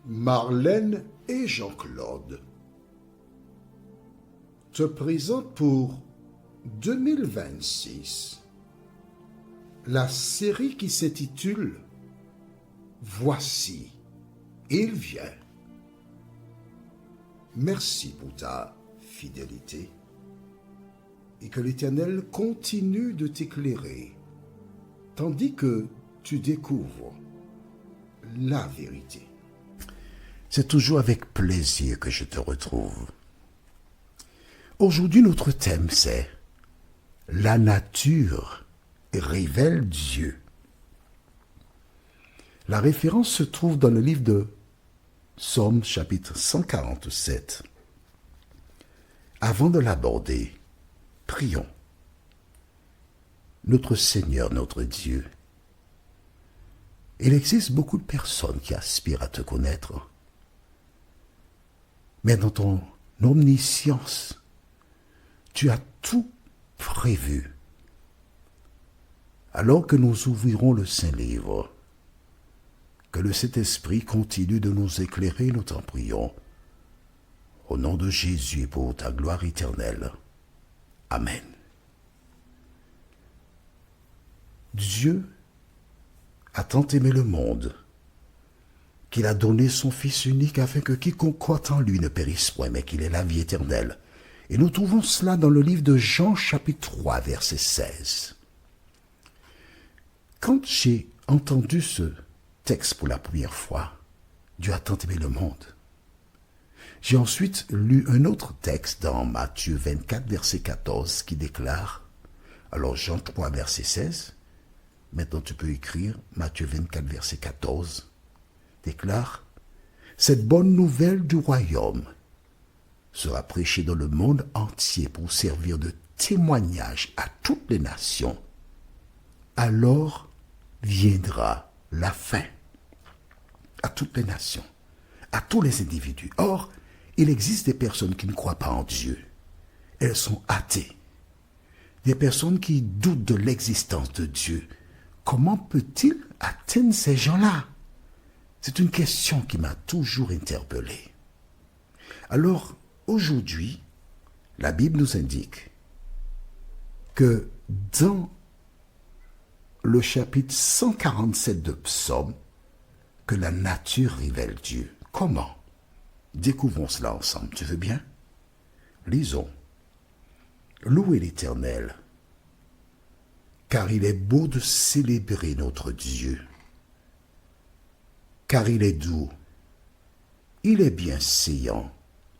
Marlène et Jean-Claude te présentent pour 2026 la série qui s'intitule « Voici, il vient ». Merci pour ta fidélité et que l'Éternel continue de t'éclairer tandis que tu découvres la vérité. C'est toujours avec plaisir que je te retrouve. Aujourd'hui, notre thème, c'est « La nature révèle Dieu ». La référence se trouve dans le livre de Psaume chapitre 147. Avant de l'aborder, prions. Notre Seigneur, notre Dieu, il existe beaucoup de personnes qui aspirent à te connaître. Mais dans ton omniscience, tu as tout prévu. Alors que nous ouvrirons le Saint-Livre, que le Saint-Esprit continue de nous éclairer, nous t'en prions. Au nom de Jésus, pour ta gloire éternelle. Amen. Dieu a tant aimé le monde qu'il a donné son Fils unique afin que quiconque croit en lui ne périsse point, mais qu'il ait la vie éternelle. Et nous trouvons cela dans le livre de Jean, chapitre 3, verset 16. Quand j'ai entendu ce texte pour la première fois, Dieu a tant aimé le monde. J'ai ensuite lu un autre texte dans Matthieu 24, verset 14, qui déclare, alors Jean 3, verset 16, maintenant tu peux écrire Matthieu 24, verset 14, déclare, cette bonne nouvelle du royaume sera prêchée dans le monde entier pour servir de témoignage à toutes les nations. Alors viendra la fin à toutes les nations, à tous les individus. Or, il existe des personnes qui ne croient pas en Dieu. Elles sont athées. Des personnes qui doutent de l'existence de Dieu. Comment peut-il atteindre ces gens-là? C'est une question qui m'a toujours interpellé. Alors, aujourd'hui, la Bible nous indique que dans le chapitre 147 de Psaume, que la nature révèle Dieu. Comment? Découvrons cela ensemble. Tu veux bien? Lisons. Louez l'Éternel, car il est beau de célébrer notre Dieu. Car il est doux, il est bienséant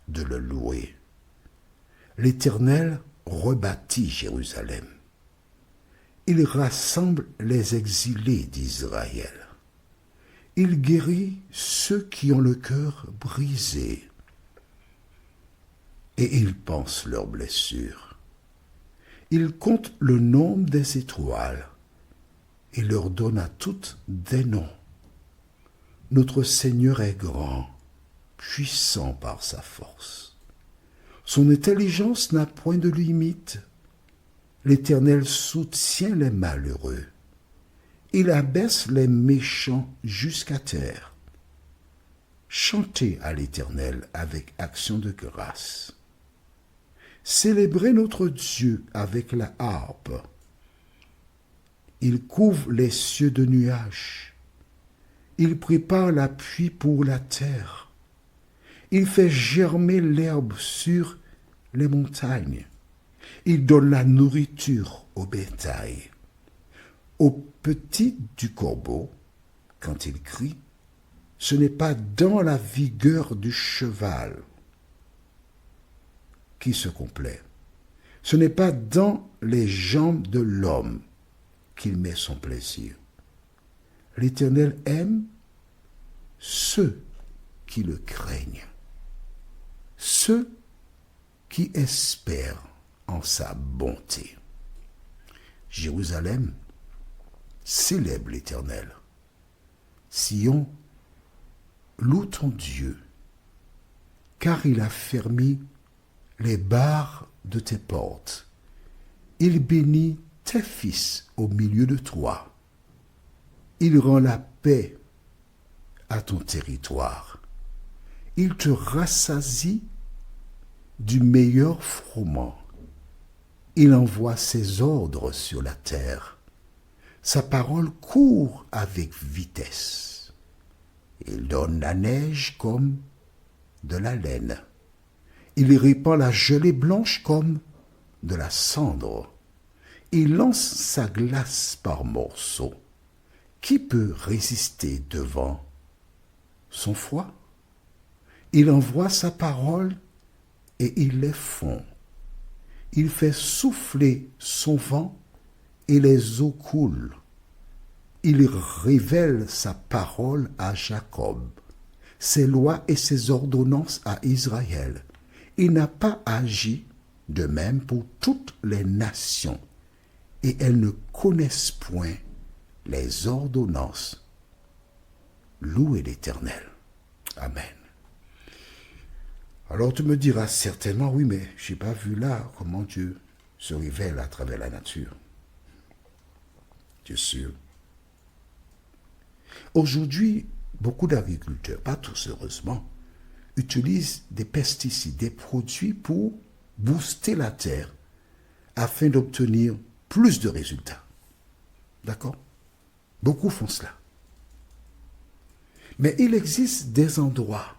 de le louer. L'Éternel rebâtit Jérusalem. Il rassemble les exilés d'Israël. Il guérit ceux qui ont le cœur brisé. Et il pense leurs blessures. Il compte le nombre des étoiles et leur donne à toutes des noms. Notre Seigneur est grand, puissant par sa force. Son intelligence n'a point de limite. L'Éternel soutient les malheureux. Il abaisse les méchants jusqu'à terre. Chantez à l'Éternel avec action de grâce. Célébrez notre Dieu avec la harpe. Il couvre les cieux de nuages. Il prépare la pluie pour la terre. Il fait germer l'herbe sur les montagnes. Il donne la nourriture au bétail. Au petit du corbeau, quand il crie, ce n'est pas dans la vigueur du cheval qui se complaît. Ce n'est pas dans les jambes de l'homme qu'il met son plaisir. L'Éternel aime ceux qui le craignent, ceux qui espèrent en sa bonté. Jérusalem célèbre l'Éternel. Sion, loue ton Dieu, car il a fermé les barres de tes portes. Il bénit tes fils au milieu de toi. Il rend la paix à ton territoire. Il te rassasie du meilleur froment. Il envoie ses ordres sur la terre. Sa parole court avec vitesse. Il donne la neige comme de la laine. Il répand la gelée blanche comme de la cendre. Il lance sa glace par morceaux. Qui peut résister devant son froid? Il envoie sa parole et il les fond. Il fait souffler son vent et les eaux coulent. Il révèle sa parole à Jacob, ses lois et ses ordonnances à Israël. Il n'a pas agi de même pour toutes les nations, et elles ne connaissent point les ordonnances. Louez l'Éternel. Amen. Alors tu me diras certainement, oui, mais je n'ai pas vu là comment Dieu se révèle à travers la nature. Dieu sûr. Aujourd'hui, beaucoup d'agriculteurs, pas tous heureusement, utilisent des pesticides, des produits pour booster la terre afin d'obtenir plus de résultats. D'accord? Beaucoup font cela. Mais il existe des endroits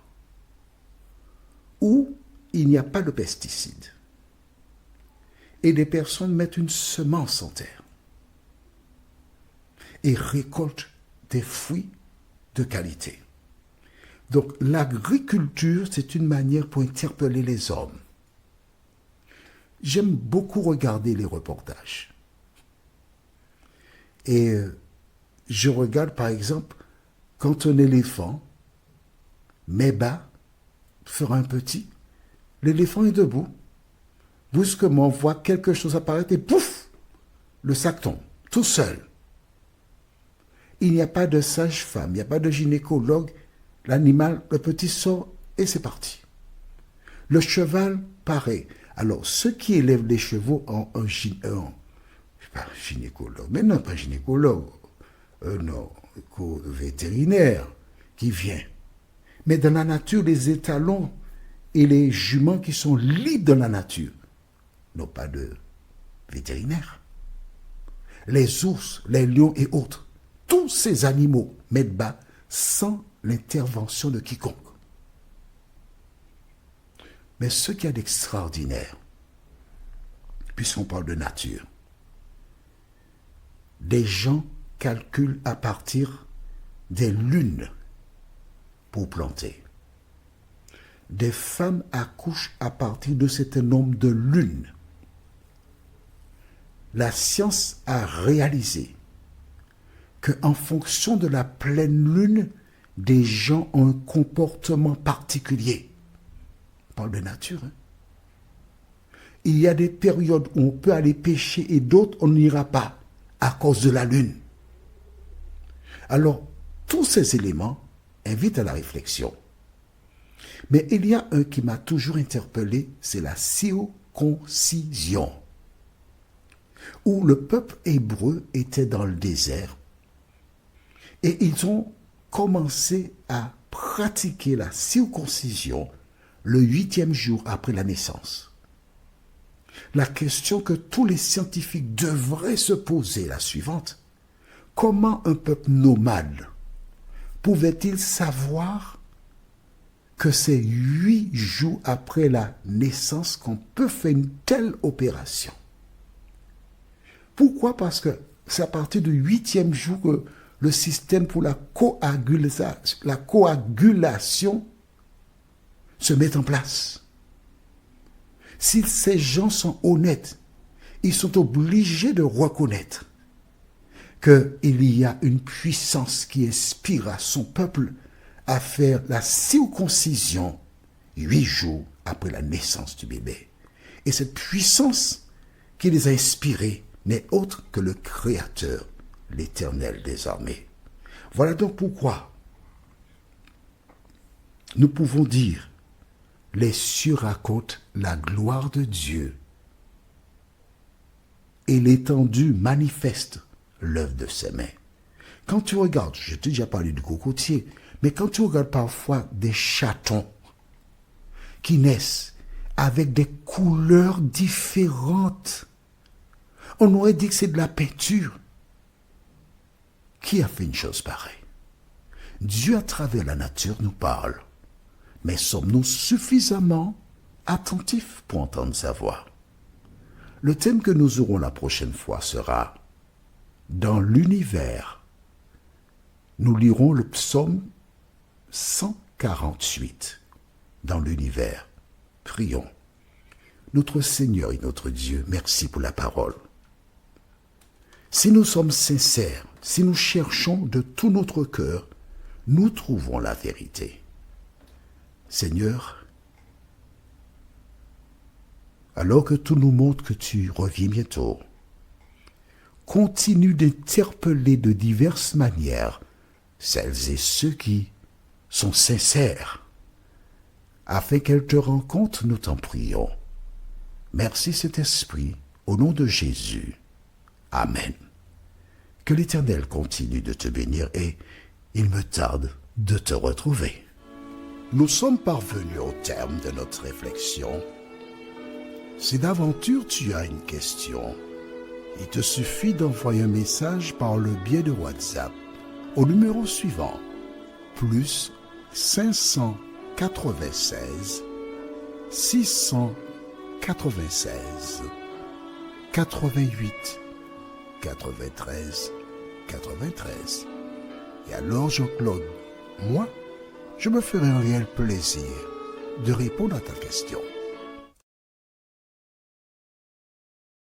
où il n'y a pas de pesticides. Et des personnes mettent une semence en terre et récoltent des fruits de qualité. Donc l'agriculture, c'est une manière pour interpeller les hommes. J'aime beaucoup regarder les reportages. Et je regarde par exemple quand un éléphant met bas sur un petit, l'éléphant est debout. Brusquement, on voit quelque chose apparaître et pouf, le sac tombe, tout seul. Il n'y a pas de sage-femme, il n'y a pas de gynécologue. L'animal, le petit sort et c'est parti. Le cheval, pareil. Alors, ceux qui élèvent les chevaux ont un gynécologue, mais non, pas gynécologue, non, vétérinaire qui vient. Mais dans la nature, les étalons et les juments qui sont libres dans la nature n'ont pas de vétérinaire. Les ours, les lions et autres, tous ces animaux mettent bas sans l'intervention de quiconque. Mais ce qu'il y a d'extraordinaire, puisqu'on parle de nature, des gens calculent à partir des lunes pour planter. Des femmes accouchent à partir de certain nombre de lunes. La science a réalisé qu'en fonction de la pleine lune, des gens ont un comportement particulier. On parle de nature. Hein? Il y a des périodes où on peut aller pêcher et d'autres on n'ira pas à cause de la lune. Alors, tous ces éléments invitent à la réflexion. Mais il y a un qui m'a toujours interpellé, c'est la circoncision. Où le peuple hébreu était dans le désert et ils ont commencé à pratiquer la circoncision le 8e jour après la naissance. La question que tous les scientifiques devraient se poser est la suivante. Comment un peuple nomade pouvait-il savoir que c'est 8 jours après la naissance qu'on peut faire une telle opération? Pourquoi? Parce que c'est à partir du 8e jour que le système pour la coagulation se met en place. Si ces gens sont honnêtes, ils sont obligés de reconnaître qu'il y a une puissance qui inspire à son peuple à faire la circoncision 8 jours après la naissance du bébé. Et cette puissance qui les a inspirés n'est autre que le Créateur, l'Éternel des armées. Voilà donc pourquoi nous pouvons dire: les cieux racontent la gloire de Dieu et l'étendue manifeste l'œuvre de ses mains. Quand tu regardes, je t'ai déjà parlé du cocotier, mais quand tu regardes parfois des chatons qui naissent avec des couleurs différentes. On aurait dit que c'est de la peinture. Qui a fait une chose pareille? Dieu, à travers la nature, nous parle. Mais sommes-nous suffisamment attentifs pour entendre sa voix? Le thème que nous aurons la prochaine fois sera « Dans l'univers ». Nous lirons le psaume 148. Dans l'univers. Prions. Notre Seigneur et notre Dieu, merci pour la parole. Si nous sommes sincères, si nous cherchons de tout notre cœur, nous trouvons la vérité. Seigneur, alors que tout nous montre que tu reviens bientôt, continue d'interpeller de diverses manières celles et ceux qui sont sincères, afin qu'elles te rencontrent, nous t'en prions. Merci Saint-Esprit, au nom de Jésus. Amen. Que l'Éternel continue de te bénir et il me tarde de te retrouver. Nous sommes parvenus au terme de notre réflexion. Si d'aventure tu as une question, il te suffit d'envoyer un message par le biais de WhatsApp au numéro suivant, plus 596 696 88 93 93. Et alors Jean-Claude, moi, je me ferai un réel plaisir de répondre à ta question.